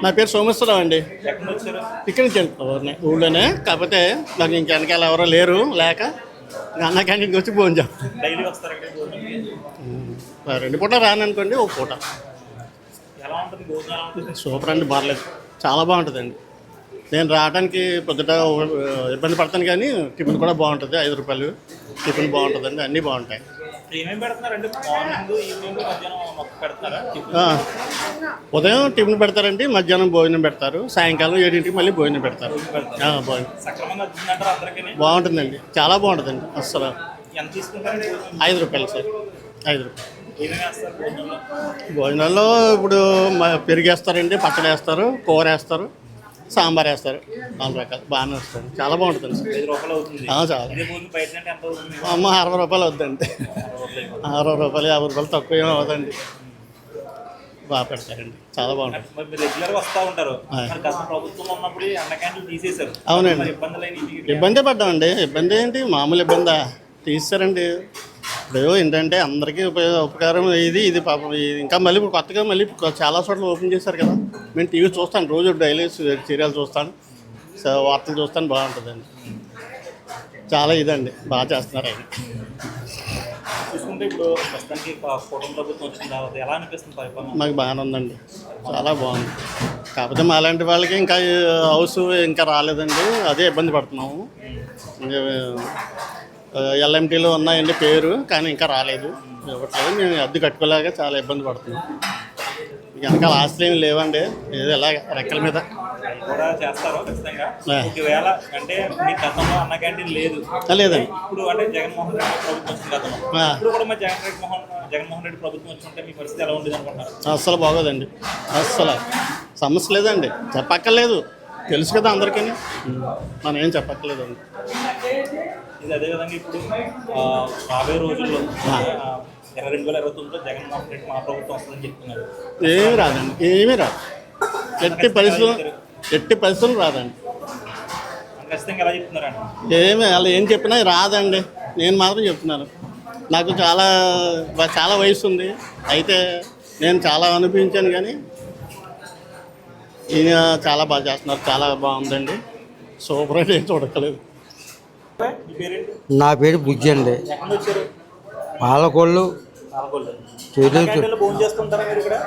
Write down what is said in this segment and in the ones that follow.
నా పేరు సోమేశ్వరరావు అండి. ఎక్కడి నుంచి వచ్చారు? ఇక్కడి నుంచి వెళ్తాను ఊళ్ళోనే. కాకపోతే నాకు ఇంక వెనకాల ఎవరో లేరు లేక అన్న క్యాంటీన్కి వచ్చి భోజనం చేస్తాను. డైలీ వస్తారు ఇక్కడ భోజనంకి? 2 పూట రాననుకోండి, ఒక పూట. ఎలా ఉంటుంది భోజనం? ఎలా ఉంటుంది? సూపర్ అండి, బాగలేదు, చాలా బాగుంటుందండి. నేను రావడానికి పొద్దుట ఇబ్బంది పడతాను, కానీ టిఫిన్ కూడా బాగుంటుంది. 5 రూపాయలు టిఫిన్ బాగుంటుందండి, అన్నీ బాగుంటాయి. ఏమేమి పెడుతున్నారండి? మార్నింగ్, ఈవినింగ్, మధ్యాహ్నం మొక్క పెడతారా? ఉదయం టిఫిన్ పెడతారండి, మధ్యాహ్నం భోజనం పెడతారు, సాయంకాలం 7ంటికి మళ్ళీ భోజనం పెడతారు. భోజనం సక్రమంగా వచ్చిందంటారు అందరికీ? బాగుంటుందండి, చాలా బాగుంటుందండి. అస్సలు ఎంత తీసుకుంటారండి? 5 రూపాయలు సార్, 5 రూపాయలు. ఏమేమి వేస్తారు భోజనంలో? భోజనాల్లో ఇప్పుడు పెరిగేస్తారండి, పచ్చడి వేస్తారు, కూర వేస్తారు, సాంబార్ వేస్తారు, 4 రకాలు బాగానే వస్తారు. చాలా బాగుంటుంది సార్. 5 రూపాయలు అవుతుంది. చాలా. ఇదే భోజనం బయట అంటే ఎంత అవుతుంది? 60 రూపాయలు అవుద్దండి. 60 రూపాయలు, 50 రూపాయలు తక్కువ ఏమో అవుతుంది. బాగా పెడతారండి, చాలా బాగుంటుంది. మరి మీరు రెగ్యులర్గా వస్తూ ఉంటారు. మరి గత ప్రభుత్వం ఉన్నప్పుడు అన్న క్యాంటీన్లు తీసేశారు. అవునండి, ఇబ్బందులు ఇబ్బందే పడ్డామండి. ఇబ్బంది ఏంటి, మామూలు ఇబ్బందా? తీసేశారండి. ఇప్పుడు ఏంటంటే అందరికీ ఉపకారం ఇది పాపం. ఇంకా మళ్ళీ ఇప్పుడు కొత్తగా మళ్ళీ చాలా చోట్ల ఓపెన్ చేశారు కదా. మేము టీవీ చూస్తాను, రోజు డైలీ సీరియల్ చూస్తాను, వార్తలు చూస్తాను, బాగుంటుందండి. చాలా ఇదండి, బాగా చేస్తున్నారు ఆయన. చూసుకుంటే ఇప్పుడు ప్రస్తుతానికి కుటుంబ ప్రభుత్వం వచ్చిన తర్వాత ఎలా అనిపిస్తుంది పరిపాలన? మాకు బాగానే ఉందండి, చాలా బాగుంది. కాకపోతే మా లాంటి వాళ్ళకి ఇంకా హౌస్ ఇంకా రాలేదండి, అదే ఇబ్బంది పడుతున్నాము. ఎల్ఎంటీలో ఉన్నాయండి పేరు, కానీ ఇంకా రాలేదు, ఇవ్వట్లేదు. మేము అద్దె కట్టుకోలేక చాలా ఇబ్బంది పడుతున్నాం. వెనకాల ఆస్తులు ఏమి లేవండి, ఏదో ఎలాగ రెక్కల మీద కూడా చేస్తారు ఖచ్చితంగా. ఒకవేళ అంటే మీ గతంలో అన్న క్యాంటీన్ లేదు లేదండి, ఇప్పుడు అంటే జగన్మోహన్ రెడ్డి ప్రభుత్వం వచ్చిన గతంలో, ఇప్పుడు కూడా మరి జగన్మోహన్ రెడ్డి ప్రభుత్వం వచ్చింటే మీ పరిస్థితి ఎలా ఉండేది అనుకుంటున్నారు? అస్సలు బాగోదండి, అస్సలు సమస్య లేదండి, చెప్పక్కర్లేదు, తెలుసు కదా అందరికీ, మనం ఏం చెప్పక్కర్లేదండి. ఇది అదేవిధంగా ఇప్పుడు రాబోయే రోజుల్లో 2029లో జగన్మోహన్ రెడ్డి మా ప్రభుత్వం వస్తుందని చెప్తున్నారు. ఏమీ రాదండి, ఏమీ రాదు, ఎట్టి పరిస్థితులు రాదండి. ఖచ్చితంగా ఎలా చెప్తున్నారండి? ఏమి అలా ఏం చెప్పినా రాదండి. నేను మాత్రం చెప్తున్నాను, నాకు చాలా వయసు ఉంది, అయితే నేను చాలా అనుభవించాను, కానీ ఈయన చాలా బాగా చేస్తున్నారు, చాలా బాగుందండి, సూపర్ అంటే ఏం చూడక్కలేదు. నా పేరు బుజ్జి అండి. ఎక్కడి వచ్చారు? పాలకొల్లు.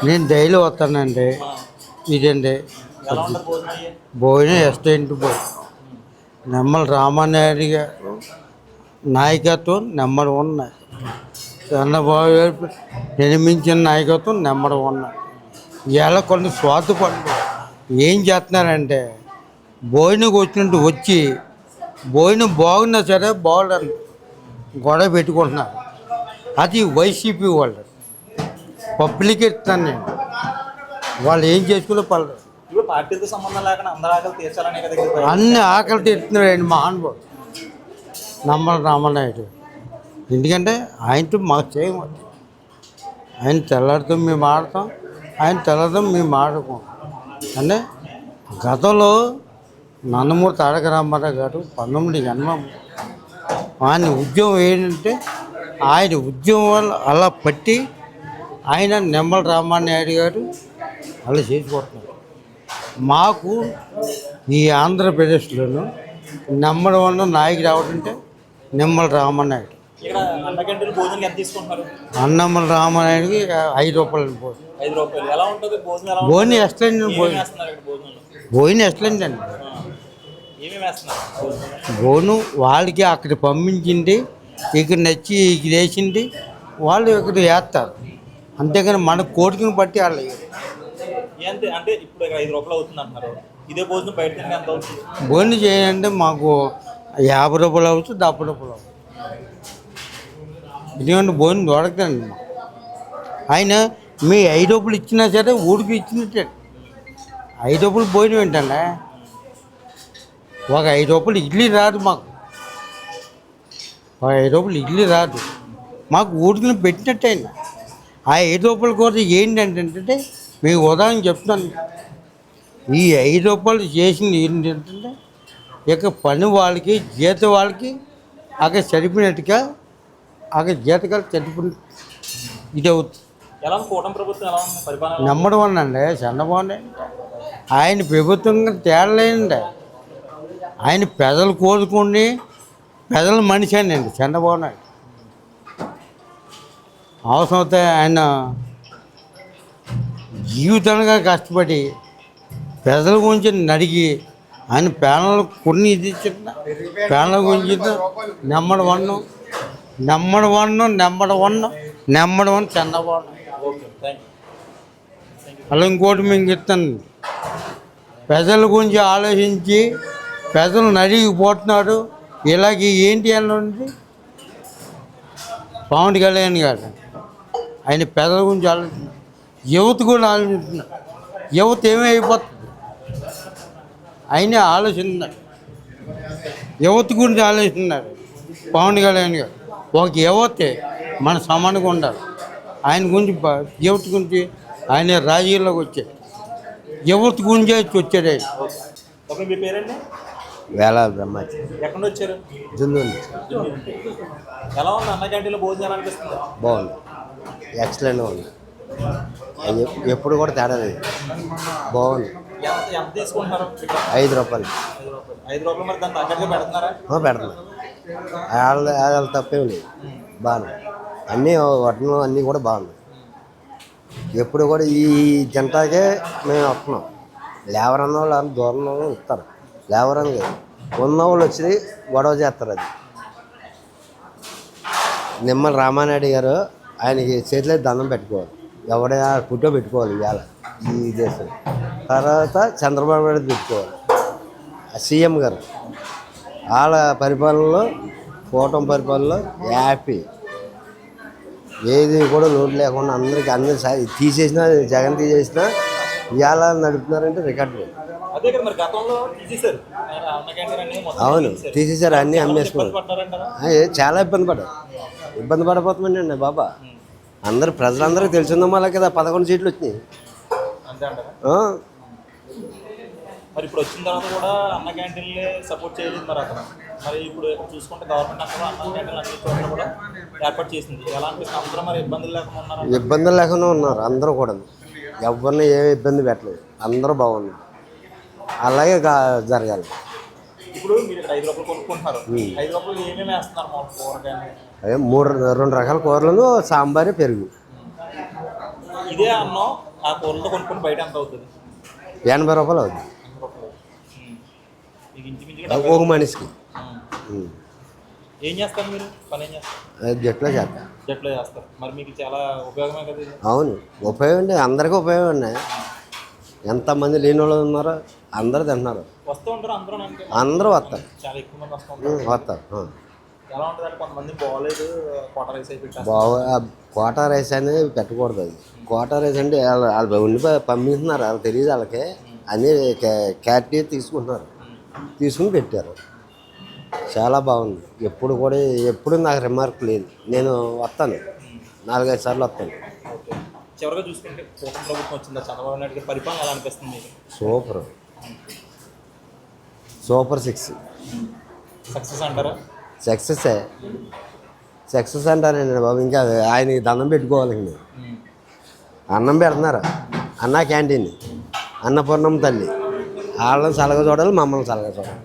నేను డైలీ వస్తానండి. ఇదండి భోజనం ఎస్టెంట్ నెమ్మల రామానాయుడు గారు నాయకత్వం నెంబర్ 1. చంద్రబాబు గారు నిర్మించిన నాయకత్వం నెంబర్ 1. ఇలా కొన్ని స్వార్థపడులు ఏం చేస్తున్నారంటే భోజనంకి వచ్చినట్టు వచ్చి భోజనం బాగున్నా సరే బాగుండని గొడవ పెట్టుకుంటున్నారు. అది వైసీపీ వాళ్ళు పబ్లిక్ ఇస్తాను నేను, వాళ్ళు ఏం చేసుకునే పర్లేదు. ఇప్పుడు పార్టీతో సంబంధం లేకుండా అందరూ ఆకలి తీర్చాలనే కదా అన్ని ఆకలి తీరుతున్నాడు మహానుభావుడు నమ్మల రామనాయుడు. ఎందుకంటే ఆయనతో మాకు చేయమని, ఆయన తెల్లారితో మేము ఆడతాం, ఆయన తెల్లరితో మేము ఆడుకోం. అంటే గతంలో నందమూరి తారక రామారావు గారు 19 జన్మం ఆయన ఉద్యమం ఏంటంటే ఆయన ఉద్యమం వల్ల అలా పట్టి ఆయన నిమ్మల రామానాయుడు గారు అలా చేసుకుంటున్నారు. మాకు ఈ ఆంధ్రప్రదేశ్లోనూ నెంబర్ 1 నాయకుడు రావడంటే నిమ్మల రామానాయుడు. అన్నమ్మల రామానాయుడికి 5 రూపాయలు భోజనం ఎక్సలెంట్ భోజనం ఎక్సలెంట్ అండి. భోజనం వాళ్ళకి అక్కడ పంపించింది, ఇక్కడ నచ్చి ఇక్కడ వేసింది వాళ్ళు ఇక్కడ వేస్తారు, అంతేగాని మన కోరికను బట్టి వాళ్ళు అంటే ఇప్పుడు 5 రూపాయలు అవుతుంది అంటున్నారు. ఇదే భోజనం బయట ఎంత అవుతుంది? భోజనం చేయాలంటే మాకు 50 రూపాయలు అవచ్చు, 70 రూపాయలు అవచ్చు. ఎందుకంటే భోజనం దొరకదండి. ఆయన మీ 5 రూపాయలు ఇచ్చినా సరే ఊడికి ఇచ్చినట్టే. 5 రూపాయలు భోజనం ఏంటండి, ఒక 5 రూపాయలు ఇడ్లీ రాదు మాకు, ఒక 5 రూపాయలు ఇడ్లీ రాదు మాకు, ఊడికి పెట్టినట్టు అయినా. ఆ 5 రూపాయల కోసం ఏంటంటే మీకు ఉదాహరణ చెప్తున్నాను, ఈ 5 రూపాయలు చేసింది ఏంటంటే ఇక పని వాళ్ళకి జీత వాళ్ళకి అక్కడ సరిపోయినట్టుగా అక్కడ జీతకాలు సరిపోయిన ఇది అవుతుంది. ఎలా కూటమి ప్రభుత్వం ఎలా ఉంది పరిపాలన? నెంబర్ 1 అండి, చంద్రబాబు ఆయన ప్రభుత్వంగా తేడలేనండి. ఆయన ప్రజలు కోరుకుని ప్రజల మనిషి అండి చంద్రబాబు నాయుడు. అవసరం అయితే ఆయన జీవితంగా కష్టపడి ప్రజల గురించి నడిగి ఆయన ప్యానల్ కొన్ని ఇది ఇచ్చిన ప్యానల్ గురించి number one Chandrababu Naidu. Okay, thank you. అలా ఇంకోటి మేము చెప్తాను, ప్రజల గురించి ఆలోచించి ప్రజలు నడిగిపోతున్నాడు. ఇలాగే ఏంటి అన్నది పవన్ కళ్యాణ్ గారు ఆయన ప్రజల గురించి ఆలోచిస్తున్నారు. యువత కూడా ఆలోచిస్తున్నారు. యువత ఏమీ అయిపోతుంది ఆయనే ఆలోచిస్తున్నారు. యువత గురించి ఆలోచిస్తున్నారు పవన్ కళ్యాణ్ గారు. ఒక యువతే మన సమానంగా ఉండాలి. ఆయన గురించి యువత గురించి ఆయన రాజకీయాల్లోకి వచ్చాడు. యువత గురించి వచ్చాడు ఆయన. ఓకే, మీ పేరండి? వేళ బ్రహ్మచి ఎక్కడి నుంచి వచ్చారు? జున్నుంది. ఎలా ఉంది అన్న క్యాంటీన్లో భోజనం ఎలా అనిపిస్తుంది? బాగుంది, ఎక్సలెంట్గా ఉంది. ఎప్పుడు కూడా తేడా లేదు, బాగుంది. ఎంత ఎంత తీసుకుంటున్నారు? 5 రూపాయలు. 5 రూపాయలు. మరి దాన్ని తగ్గట్టుగా పెడుతున్నారా? పెడుతున్నాం. వాళ్ళ తప్పేం లేదు, బాగున్నాయి అన్నీ. వడ్లు అన్నీ కూడా బాగున్నాయి. ఎప్పుడు కూడా ఈ జంటకే మేము వస్తున్నాం. లేబర్ అన్న వాళ్ళు దూరంలో ఇస్తారు. లేబర్ అని ఉన్న వాళ్ళు వచ్చి గొడవ చేస్తారు. అది నిమ్మల రామానాయుడు గారు ఆయనకి చేతిలో దండం పెట్టుకోవాలి. ఎవడైనా ఫోటో పెట్టుకోవాలి ఇవాళ ఈ దేశం. తర్వాత చంద్రబాబు నాయుడు పెట్టుకోవాలి. సీఎం గారు వాళ్ళ పరిపాలనలో, కూటమి పరిపాలనలో హ్యాపీ. ఏది కూడా లోటు లేకుండా అందరికి తీసేసినా, జగన్ తీసేసినా ఇవాళ నడుపుతున్నారంటే రికార్డు. అదే కదా, మరి గతంలో తీసేశారు అన్న క్యాంటీన్ అనేది మొత్తం. అవును, తీసేశారు. తీసేసారు, అన్నీ అమ్మేసుకున్నారు. పడ్డారంటారా? చాలా ఇబ్బంది పడ్డారు. ఇబ్బంది పడిపోతామండి బాబా. ప్రజలందరికీ తెలిసిందో మళ్ళీ కదా 11 సీట్లు వచ్చినాయి. అంతే అంటారా? మరి ఇప్పుడు వచ్చిన తర్వాత కూడా అన్న క్యాంటీన్లే సపోర్ట్ చేయలేదు మరి అక్కడ. మరి ఇప్పుడు ఇక్కడ చూసుకుంటే గవర్నమెంట్ అక్కడ అన్న క్యాంటీన్లు అన్ని చోట్ల కూడా ఏర్పాటు చేసింది. ఎలా అనిపిస్తుంది? అందరూ మరి ఇబ్బందులు లేకుండా ఉన్నారు? ఇబ్బందులు లేకుండా ఉన్నారు అందరూ కూడా. ఎవరిని ఏ ఇబ్బంది పెట్టలేదు, అందరూ బాగున్నారు. అలాగే జరగాలి. ఇప్పుడు మీరు 5 రూపాయలు కొనుక్కుంటున్నారు. 5 రూపాయలు ఏమేమి వేస్తున్నారు మాకు కూరగాయలు? అదే 2 రకాల కూరలను, సాంబారు, పెరుగు. ఇదే అన్నం ఆ కూరలతో కొనుక్కొని బయట ఎంత అవుతుంది? 80 రూపాయలు అవుతుంది మీకు ఇంచుమించుగా ఒక మనిషికి. ఏం చేస్తారు మీరు? పని ఏం చేస్తారు? జట్లో చేస్తా. జట్లో చేస్తారు. మరి మీకు చాలా ఉపయోగమే కదా ఇది? అవును, ఉపయోగం అండి. అందరికీ ఉపయోగం అండి. ఎంతమంది లేని వాళ్ళు ఉన్నారో అందరూ తింటున్నారు. వస్తూ ఉంటారు అందరూ? అందరూ వస్తారు, చాలా ఎక్కువ మంది వస్తూ ఉంటారు. వస్తారు. ఎలా ఉంటుంది అంటే కొంతమంది బాగోలేదు, క్వార్టర్ రైస్ అయి పెట్టారు. కోటా రైస్ అనేది పెట్టకూడదు. అది కోటా రైస్ అంటే వాళ్ళు ఉండి పంపిస్తున్నారు, వాళ్ళకి తెలియదు. వాళ్ళకి అన్నీ క్యారెట్ తీసుకుంటున్నారు, తీసుకుని పెట్టారు. చాలా బాగుంది. ఎప్పుడు నాకు రిమార్క్ లేదు. నేను వస్తాను, 4-5 సార్లు వస్తాను. చివరిగా చూసుకుంటే కూటమి ప్రభుత్వం వచ్చిందా? చంద్రబాబు నాయుడు గారి పరిపాలన ఎలా అనిపిస్తుంది? సూపర్ 6 సక్సెస్ అంటారా? సక్సెస్ అంటానండి బాబు. ఇంకా ఆయనకి దండం పెట్టుకోవాలండి. అన్నం పెడుతున్నారు, అన్న క్యాంటీన్, అన్నపూర్ణమ్మ తల్లి. వాళ్ళని సలగ చూడాలి, మమ్మల్ని సలగ చూడాలి.